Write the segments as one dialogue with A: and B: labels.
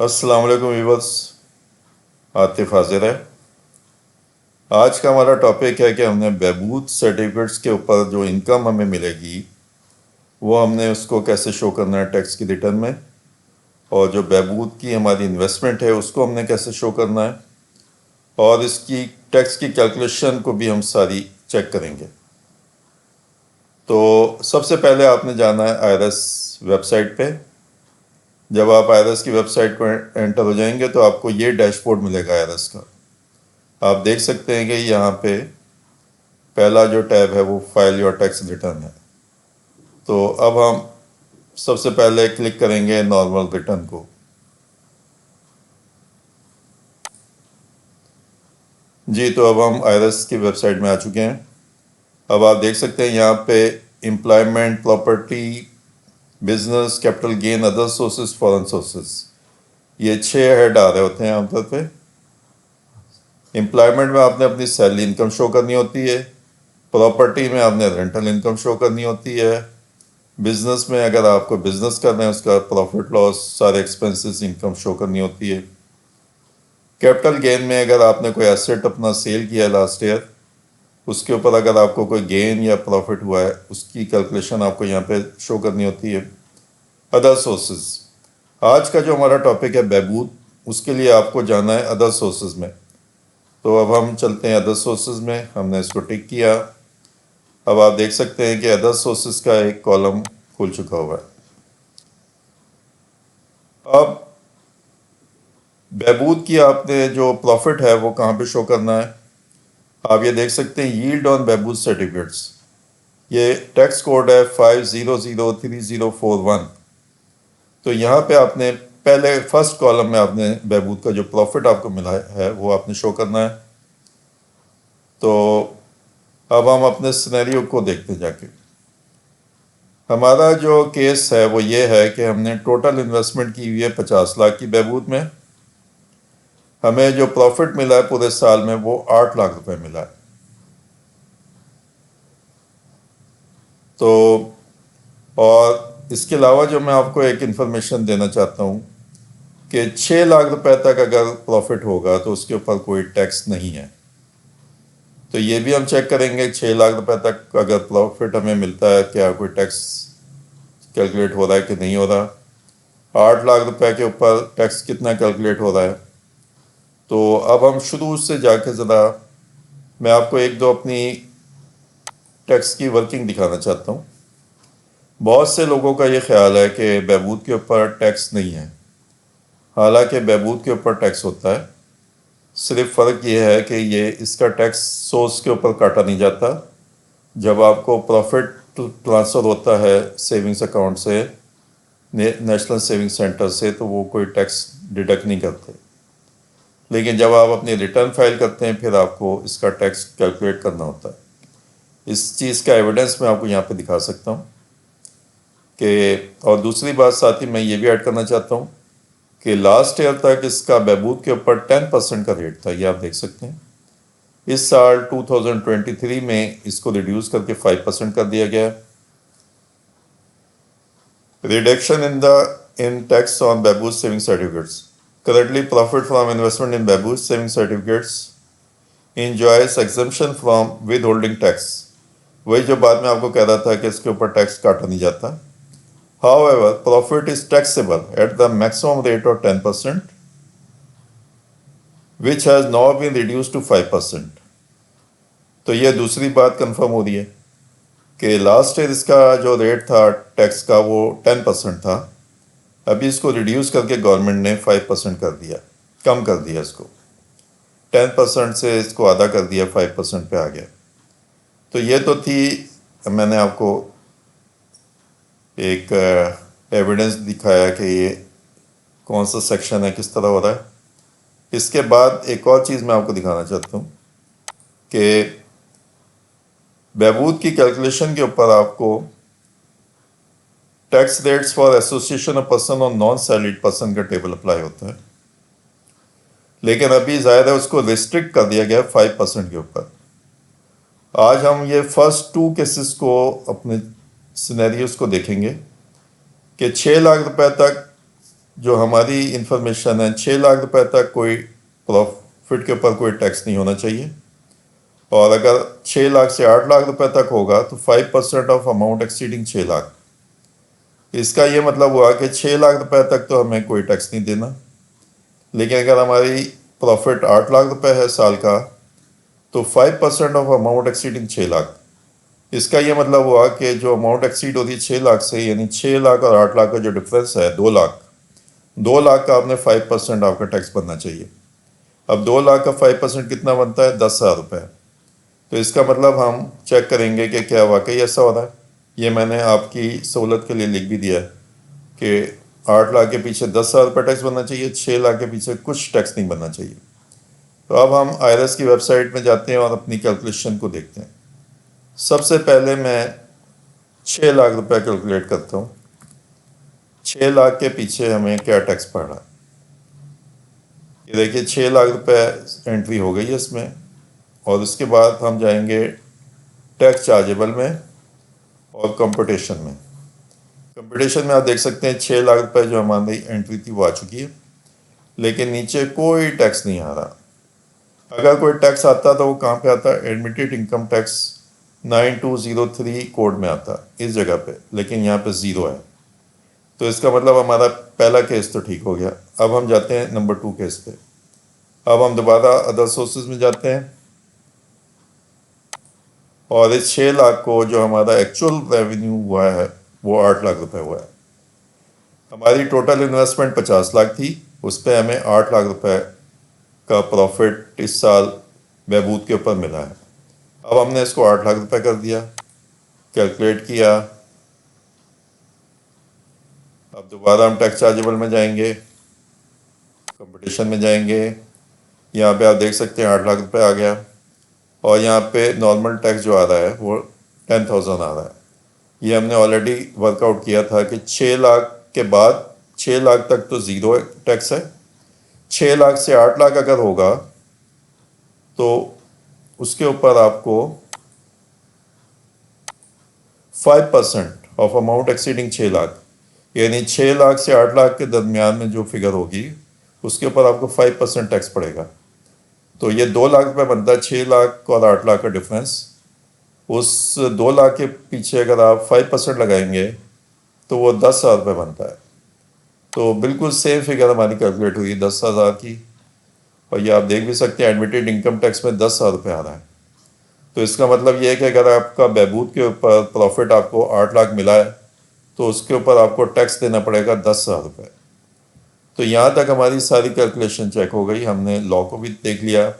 A: السلام علیکم ویورس، عاطف حاضر ہے۔ آج کا ہمارا ٹاپک ہے کہ ہم نے بہبود سرٹیفکیٹس کے اوپر جو انکم ہمیں ملے گی وہ ہم نے اس کو کیسے شو کرنا ہے ٹیکس کی ریٹرن میں، اور جو بہبود کی ہماری انویسٹمنٹ ہے اس کو ہم نے کیسے شو کرنا ہے، اور اس کی ٹیکس کی کیلکولیشن کو بھی ہم ساری چیک کریں گے۔ تو سب سے پہلے آپ نے جانا ہے I R S website پہ۔ جب آپ آئی آر ایس کی ویب سائٹ کو انٹر ہو جائیں گے تو آپ کو یہ ڈیش بورڈ ملے گا آئی آر ایس کا۔ آپ دیکھ سکتے ہیں کہ یہاں پہ پہلا جو ٹیب ہے وہ فائل یور ٹیکس ریٹرن ہے۔ تو اب ہم سب سے پہلے کلک کریں گے نارمل ریٹرن کو۔ جی، تو اب ہم آئی آر ایس کی ویب سائٹ میں آ چکے ہیں۔ اب آپ دیکھ سکتے ہیں یہاں پہ employment, property, business, capital gain, other sources, foreign sources, یہ 6 ہیڈ آ رہے ہوتے ہیں عام طور پہ۔ امپلائمنٹ میں آپ نے اپنی سیلری انکم شو کرنی ہوتی ہے، پراپرٹی میں آپ نے رینٹل انکم شو کرنی ہوتی ہے، بزنس میں اگر آپ کو بزنس کرنا ہے اس کا پروفٹ لاس سارے ایکسپنسز انکم شو کرنی ہوتی ہے۔ کیپٹل گین میں اگر آپ نے کوئی ایسٹ اپنا سیل کیا ہے لاسٹ ایئر، اس کے اوپر اگر آپ کو کوئی گین یا پروفٹ ہوا ہے اس کی کیلکولیشن آپ کو یہاں پہ شو کرنی ہوتی ہے۔ ادر سورسز، آج کا جو ہمارا ٹاپک ہے بہبود، اس کے لیے آپ کو جانا ہے ادر سورسز میں۔ تو اب ہم چلتے ہیں ادر سورسز میں، ہم نے اس کو ٹک کیا۔ اب آپ دیکھ سکتے ہیں کہ ادر سورسز کا ایک کالم کھل چکا ہوا ہے۔ اب بہبود کی آپ نے جو پروفٹ ہے وہ کہاں پہ شو کرنا ہے؟ آپ یہ دیکھ سکتے ہیں ییلڈ آن بہبود سرٹیفکیٹس، یہ ٹیکس کوڈ ہے 50034041۔ تو یہاں پہ آپ نے پہلے فرسٹ کالم میں آپ نے بہبود کا جو پروفٹ آپ کو ملا ہے وہ آپ نے شو کرنا ہے۔ تو اب ہم اپنے سینیریو کو دیکھتے جا کے۔ ہمارا جو کیس ہے وہ یہ ہے کہ ہم نے ٹوٹل انویسٹمنٹ کی ہوئی ہے 50 لاکھ کی بہبود میں۔ ہمیں جو پروفٹ ملا ہے پورے سال میں وہ 8 لاکھ روپے ملا ہے۔ تو اور اس کے علاوہ جو میں آپ کو ایک انفارمیشن دینا چاہتا ہوں کہ 6 لاکھ روپے تک اگر پروفٹ ہوگا تو اس کے اوپر کوئی ٹیکس نہیں ہے۔ تو یہ بھی ہم چیک کریں گے 6 لاکھ روپے تک اگر پروفٹ ہمیں ملتا ہے کیا کوئی ٹیکس کیلکولیٹ ہو رہا ہے کہ نہیں ہو رہا۔ 8 لاکھ روپے کے اوپر ٹیکس کتنا کیلکولیٹ ہو رہا ہے۔ تو اب ہم شروع سے جا کے ذرا میں آپ کو ایک دو اپنی ٹیکس کی ورکنگ دکھانا چاہتا ہوں۔ بہت سے لوگوں کا یہ خیال ہے کہ بہبود کے اوپر ٹیکس نہیں ہے، حالانکہ بہبود کے اوپر ٹیکس ہوتا ہے۔ صرف فرق یہ ہے کہ یہ اس کا ٹیکس سورس کے اوپر کاٹا نہیں جاتا۔ جب آپ کو پروفٹ ٹرانسفر ہوتا ہے سیونگز اکاؤنٹ سے نیشنل سیونگ سینٹر سے تو وہ کوئی ٹیکس ڈیڈکٹ نہیں کرتے، لیکن جب آپ اپنی ریٹرن فائل کرتے ہیں پھر آپ کو اس کا ٹیکس کیلکولیٹ کرنا ہوتا ہے۔ اس چیز کا ایویڈنس میں آپ کو یہاں پہ دکھا سکتا ہوں کہ، اور دوسری بات ساتھ ہی میں یہ بھی ایڈ کرنا چاہتا ہوں کہ لاسٹ ایئر تک اس کا بہبود کے اوپر 10% کا ریٹ تھا، یہ آپ دیکھ سکتے ہیں۔ اس سال 2023 میں اس کو ریڈیوس کر کے 5% کر دیا گیا۔ Reduction in tax on Behbood saving certificates, currently profit from investment in Behbood saving certificates enjoys exemption from withholding tax. وہی جو بات میں آپ کو کہہ رہا تھا کہ اس کے اوپر ٹیکس کاٹا نہیں جاتا۔ However, profit is taxable at the maximum rate of 10%, which has now been reduced to 5%۔ تو یہ دوسری بات کنفرم ہو رہی ہے کہ لاسٹ ایئر اس کا جو ریٹ تھا ٹیکس کا وہ 10% تھا، ابھی اس کو ریڈیوس کر کے گورنمنٹ نے 5% کر دیا، کم کر دیا اس کو، 10% سے اس کو آدھا کر دیا، 5% پہ آ گیا۔ تو یہ تو تھی، میں نے آپ کو ایک ایویڈنس دکھایا کہ یہ کون سا سیکشن ہے، کس طرح ہو رہا ہے۔ اس کے بعد ایک اور چیز میں آپ کو دکھانا چاہتا ہوں کہ بہبود کی کیلکولیشن کے اوپر آپ کو tax rates for association of person اور نان سیلریڈ پرسن کا ٹیبل اپلائی ہوتا ہے، لیکن ابھی ظاہر ہے اس کو ریسٹرکٹ کر دیا گیا 5% کے اوپر۔ آج ہم یہ فرسٹ 2 کیسز کو اپنے سینیریوز کو دیکھیں گے کہ 6 لاکھ روپے تک جو ہماری انفارمیشن ہے 6 لاکھ روپے تک کوئی پروفٹ کے اوپر کوئی ٹیکس نہیں ہونا چاہیے، اور اگر 6 لاکھ سے 8 لاکھ روپے تک ہوگا تو 5% آف اماؤنٹ ایکسیڈنگ 6 لاکھ۔ اس کا یہ مطلب ہوا کہ 6 لاکھ روپے تک تو ہمیں کوئی ٹیکس نہیں دینا، لیکن اگر ہماری پروفٹ 8 لاکھ روپے ہے سال کا تو 5% آف اماؤنٹ ایکسیڈنگ 6 لاکھ۔ اس کا یہ مطلب ہوا کہ جو اماؤنٹ ایکسیڈ ہوتی ہے 6 لاکھ سے، یعنی 6 لاکھ اور 8 لاکھ کا جو ڈفرینس ہے 2 لاکھ، 2 لاکھ کا آپ نے 5% آپ کا ٹیکس بننا چاہیے۔ اب 2 لاکھ کا 5% کتنا بنتا ہے؟ 10,000 روپے۔ تو اس کا مطلب ہم چیک کریں گے کہ کیا واقعی ایسا ہو رہا ہے۔ یہ میں نے آپ کی سہولت کے لیے لکھ بھی دیا ہے کہ 8 لاکھ کے پیچھے 10,000 روپے ٹیکس بننا چاہیے، 6 لاکھ کے پیچھے کچھ ٹیکس نہیں بننا چاہیے۔ تو اب ہم آئرس کی ویب سائٹ میں جاتے ہیں اور اپنی کیلکولیشن کو دیکھتے ہیں۔ سب سے پہلے میں 6 لاکھ روپے کیلکولیٹ کرتا ہوں، 6 لاکھ کے پیچھے ہمیں کیا ٹیکس پڑ رہا ہے۔ یہ دیکھیے 6 لاکھ روپے انٹری ہو گئی ہے اس میں، اور اس کے بعد ہم جائیں گے ٹیکس چارجیبل میں اور کمپٹیشن میں۔ کمپٹیشن میں آپ دیکھ سکتے ہیں 6 لاکھ روپے جو ہماری انٹری تھی وہ آ چکی ہے، لیکن نیچے کوئی ٹیکس نہیں آ رہا۔ اگر کوئی ٹیکس آتا تو وہ کہاں پہ آتا؟ ایڈمیٹڈ انکم ٹیکس 9203 کوڈ میں آتا اس جگہ پہ، لیکن یہاں پہ 0 ہے۔ تو اس کا مطلب ہمارا پہلا کیس تو ٹھیک ہو گیا۔ اب ہم جاتے ہیں نمبر 2 کیس پہ۔ اب ہم دوبارہ ادر سورسز میں جاتے ہیں، اور اس 6 لاکھ کو جو ہمارا ایکچوئل ریونیو ہوا ہے وہ 8 لاکھ روپے ہوا ہے۔ ہماری ٹوٹل انویسٹمنٹ 50 لاکھ تھی، اس پہ ہمیں 8 لاکھ روپے کا پروفٹ اس سال بہبود کے اوپر ملا ہے۔ اب ہم نے اس کو 8 لاکھ روپے کر دیا، کیلکولیٹ کیا۔ اب دوبارہ ہم ٹیکس چارجیبل میں جائیں گے، کمپٹیشن میں جائیں گے، یہاں پہ آپ دیکھ سکتے ہیں 8 لاکھ روپے آ گیا، اور یہاں پہ نارمل ٹیکس جو آ رہا ہے وہ 10,000 آ رہا ہے۔ یہ ہم نے آلریڈی ورک آؤٹ کیا تھا کہ 6 لاکھ کے بعد 6 لاکھ تک تو 0 ٹیکس ہے، 6 لاکھ سے 8 لاکھ اگر ہوگا تو اس کے اوپر آپ کو 5% آف اماؤنٹ ایکسیڈنگ 6 لاکھ، یعنی 6 لاکھ سے 8 لاکھ کے درمیان میں جو فگر ہوگی اس کے اوپر آپ کو 5% ٹیکس پڑے گا۔ تو یہ 2 لاکھ روپے بنتا ہے 6 لاکھ اور 8 لاکھ کا ڈفرینس۔ اس 2 لاکھ کے پیچھے اگر آپ 5% لگائیں گے تو وہ 10,000 روپے بنتا ہے۔ تو بالکل سیم فگر ہماری کیلکولیٹ ہوئی 10,000 کی، اور یہ آپ دیکھ بھی سکتے ہیں ایڈمیٹڈ انکم ٹیکس میں 10,000 روپے آ رہا ہے۔ تو اس کا مطلب یہ ہے کہ اگر آپ کا بہبود کے اوپر پروفٹ آپ کو 8 لاکھ ملا ہے تو اس کے اوپر آپ کو ٹیکس دینا پڑے گا 10,000 روپے۔ تو یہاں تک ہماری ساری کیلکولیشن چیک ہو گئی، ہم نے لا کو بھی دیکھ لیا،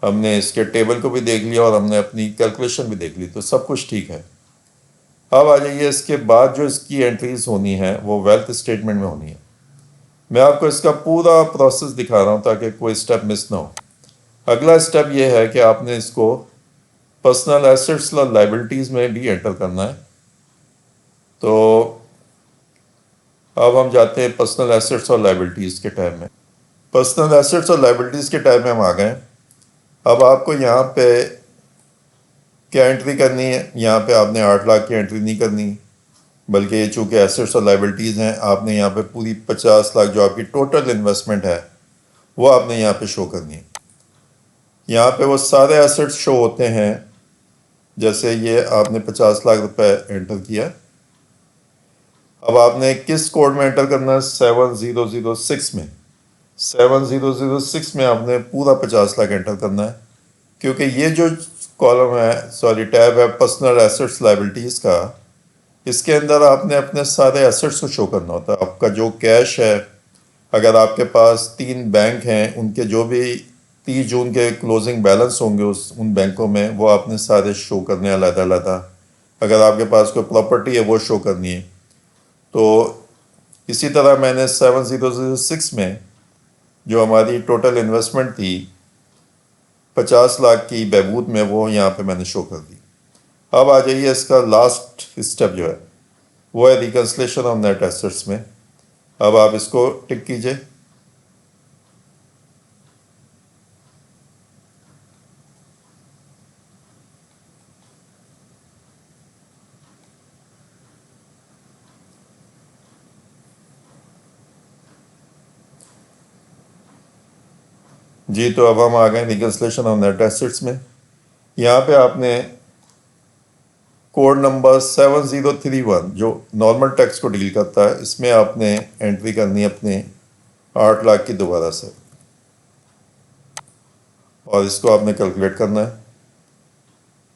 A: ہم نے اس کے ٹیبل کو بھی دیکھ لیا، اور ہم نے اپنی کیلکولیشن بھی دیکھ لی، تو سب کچھ ٹھیک ہے۔ اب آ جائیے اس کے بعد جو اس کی انٹریز ہونی ہے وہ ویلتھ اسٹیٹمنٹ میں ہونی ہے۔ میں آپ کو اس کا پورا پروسیس دکھا رہا ہوں تاکہ کوئی اسٹیپ مس نہ ہو۔ اگلا اسٹیپ یہ ہے کہ آپ نے اس کو پرسنل ایسٹس اور لائبلٹیز میں بھی انٹر کرنا ہے۔ تو اب ہم جاتے ہیں پرسنل ایسٹس اور لائبلٹیز کے ٹائم میں۔ پرسنل ایسٹس اور لائبلٹیز کے ٹائم میں ہم آ گئے۔ اب آپ کو یہاں پہ کیا انٹری کرنی ہے؟ یہاں پہ آپ نے 8 لاکھ کی انٹری نہیں کرنی، بلکہ یہ چونکہ ایسٹس اور لائبلٹیز ہیں، آپ نے یہاں پہ پوری 50 لاکھ جو آپ کی ٹوٹل انویسٹمنٹ ہے وہ آپ نے یہاں پہ شو کرنی ہے۔ یہاں پہ وہ سارے ایسٹس شو ہوتے ہیں، جیسے یہ آپ نے 50 لاکھ روپے انٹر کیا۔ اب آپ نے کس کوڈ میں انٹر کرنا ہے؟ 7006 میں۔ 7006 میں آپ نے پورا 50 لاکھ انٹر کرنا ہے، کیونکہ یہ جو کالم ہے، سوری ٹیب ہے پرسنل ایسٹس لائبلٹیز کا، اس کے اندر آپ نے اپنے سارے ایسٹس کو شو کرنا ہوتا ہے۔ آپ کا جو کیش ہے، اگر آپ کے پاس 3 بینک ہیں، ان کے جو بھی 30 جون کے کلوزنگ بیلنس ہوں گے ان بینکوں میں، وہ آپ نے سارے شو کرنے ہیں علیحدہ علیحدہ۔ اگر آپ کے پاس کوئی پراپرٹی ہے وہ شو کرنی ہے۔ تو اسی طرح میں نے 7006 میں جو ہماری ٹوٹل انویسٹمنٹ تھی 50 لاکھ کی بہبود میں، وہ یہاں پہ میں نے شو کر دی۔ اب آ جائیے اس کا لاسٹ اسٹیپ جو ہے وہ ہے ریکنسلیشن آف نیٹ ایسٹس میں۔ اب آپ اس کو ٹک کیجئے۔ جی تو اب ہم آ گئے ریکنسلیشن آف نیٹ ایسٹس میں. یہاں پہ آپ نے کوڈ نمبر 7031 جو نارمل ٹیکس کو ڈیل کرتا ہے، اس میں آپ نے انٹری کرنی ہے اپنے 8 لاکھ کی دوبارہ سے، اور اس کو آپ نے کیلکولیٹ کرنا ہے.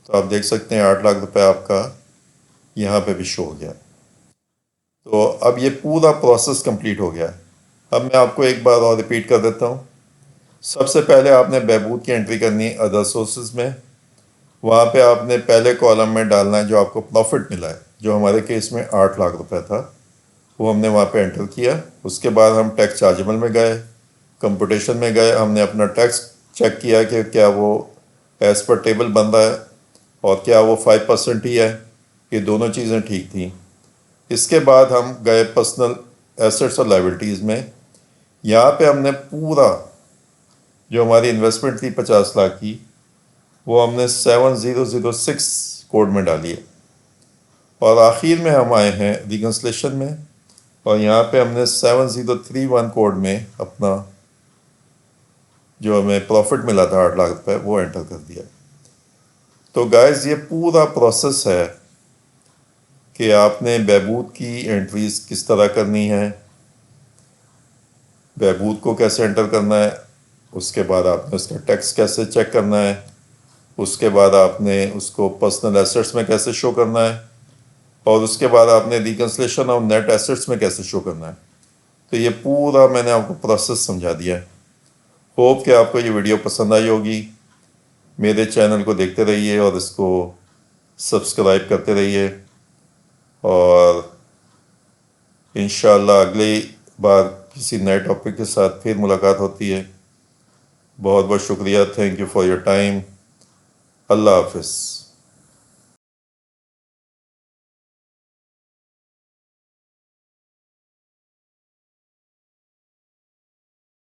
A: تو آپ دیکھ سکتے ہیں 8 لاکھ روپے آپ کا یہاں پہ بھی شو ہو گیا. تو اب یہ پورا پروسیس کمپلیٹ ہو گیا ہے. اب میں آپ کو ایک بار اور ریپیٹ کر دیتا ہوں. سب سے پہلے آپ نے بہبود کی انٹری کرنی ہے ادر سورسز میں. وہاں پہ آپ نے پہلے کالم میں ڈالنا ہے جو آپ کو پروفٹ ملا ہے، جو ہمارے کیس میں 8 لاکھ روپے تھا، وہ ہم نے وہاں پہ انٹر کیا. اس کے بعد ہم ٹیکس چارجبل میں گئے، کمپٹیشن میں گئے، ہم نے اپنا ٹیکس چیک کیا کہ کیا وہ ایز پر ٹیبل بن رہا ہے اور کیا وہ 5% ہی ہے. یہ دونوں چیزیں ٹھیک تھیں. اس کے بعد ہم گئے پرسنل ایسٹس اور لائبلٹیز میں. یہاں پہ ہم نے پورا جو ہماری انویسٹمنٹ تھی 50 لاکھ کی، وہ ہم نے 7006 کوڈ میں ڈالی ہے. اور آخر میں ہم آئے ہیں ریکنسلیشن میں، اور یہاں پہ ہم نے 7031 کوڈ میں اپنا جو ہمیں پروفٹ ملا تھا 8 لاکھ روپے، وہ انٹر کر دیا. تو گائز یہ پورا پروسیس ہے کہ آپ نے بہبود کی انٹریز کس طرح کرنی ہے، بہبود کو کیسے انٹر کرنا ہے، اس کے بعد آپ نے اس کا ٹیکس کیسے چیک کرنا ہے، اس کے بعد آپ نے اس کو پرسنل ایسٹس میں کیسے شو کرنا ہے، اور اس کے بعد آپ نے ریکنسلیشن آف نیٹ ایسٹس میں کیسے شو کرنا ہے. تو یہ پورا میں نے آپ کو پروسیس سمجھا دیا ہے. ہوپ کہ آپ کو یہ ویڈیو پسند آئی ہوگی. میرے چینل کو دیکھتے رہیے اور اس کو سبسکرائب کرتے رہیے، اور انشاءاللہ اگلی بار کسی نئے ٹاپک کے ساتھ پھر ملاقات ہوتی ہے. بہت بہت شکریہ. Thank you for your time. اللہ حافظ.